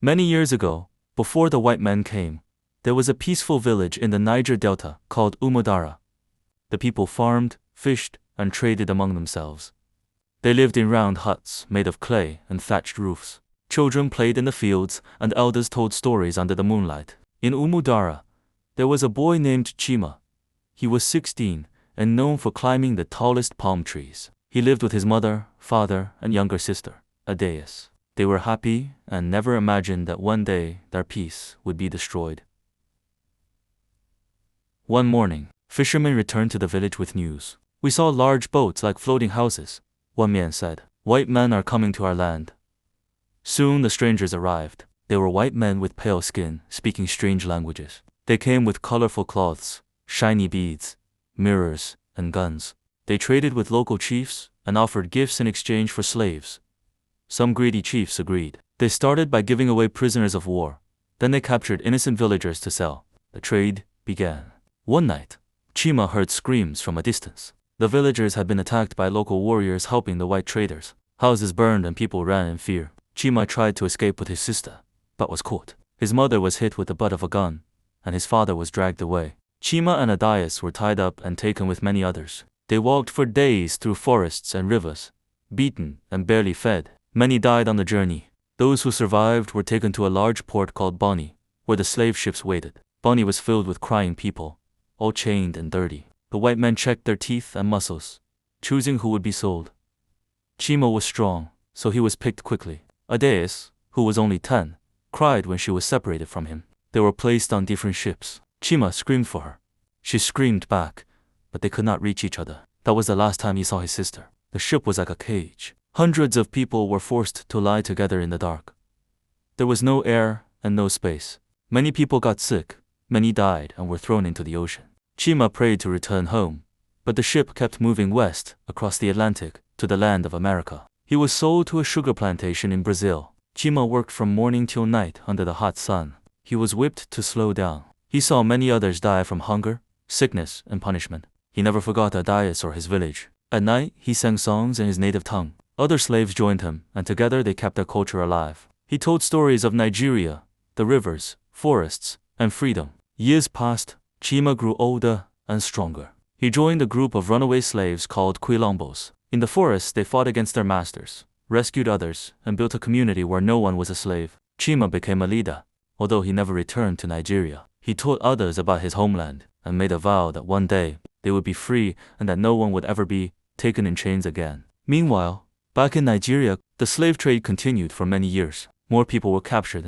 Many years ago, before the white men came, there was a peaceful village in the Niger Delta called Umudara. The people farmed, fished, and traded among themselves. They lived in round huts made of clay and thatched roofs. Children played in the fields, and elders told stories under the moonlight. In Umudara, there was a boy named Chima. He was 16 and known for climbing the tallest palm trees. He lived with his mother, father, and younger sister, Adaeus. They were happy and never imagined that one day their peace would be destroyed. One morning, fishermen returned to the village with news. "We saw large boats like floating houses," one man said. "White men are coming to our land." Soon the strangers arrived. They were white men with pale skin, speaking strange languages. They came with colorful cloths, shiny beads, mirrors, and guns. They traded with local chiefs and offered gifts in exchange for slaves. Some greedy chiefs agreed. They started by giving away prisoners of war. Then they captured innocent villagers to sell. The trade began. One night, Chima heard screams from a distance. The villagers had been attacked by local warriors helping the white traders. Houses burned and people ran in fear. Chima tried to escape with his sister, but was caught. His mother was hit with the butt of a gun, and his father was dragged away. Chima and Adaeus were tied up and taken with many others. They walked for days through forests and rivers, beaten and barely fed. Many died on the journey. Those who survived were taken to a large port called Boni, where the slave ships waited. Boni was filled with crying people, all chained and dirty. The white men checked their teeth and muscles, choosing who would be sold. Chima was strong, so he was picked quickly. Adaeus, who was only 10, cried when she was separated from him. They were placed on different ships. Chima screamed for her. She screamed back, but they could not reach each other. That was the last time he saw his sister. The ship was like a cage. Hundreds of people were forced to lie together in the dark. There was no air and no space. Many people got sick, many died and were thrown into the ocean. Chima prayed to return home, but the ship kept moving west across the Atlantic to the land of America. He was sold to a sugar plantation in Brazil. Chima worked from morning till night under the hot sun. He was whipped to slow down. He saw many others die from hunger, sickness, and punishment. He never forgot Adaeus or his village. At night, he sang songs in his native tongue. Other slaves joined him, and together they kept their culture alive. He told stories of Nigeria, the rivers, forests, and freedom. Years passed. Chima grew older and stronger. He joined a group of runaway slaves called Quilombos. In the forests, they fought against their masters, rescued others, and built a community where no one was a slave. Chima became a leader. Although he never returned to Nigeria, he taught others about his homeland and made a vow that one day they would be free and that no one would ever be taken in chains again. Meanwhile, back in Nigeria, the slave trade continued for many years. More people were captured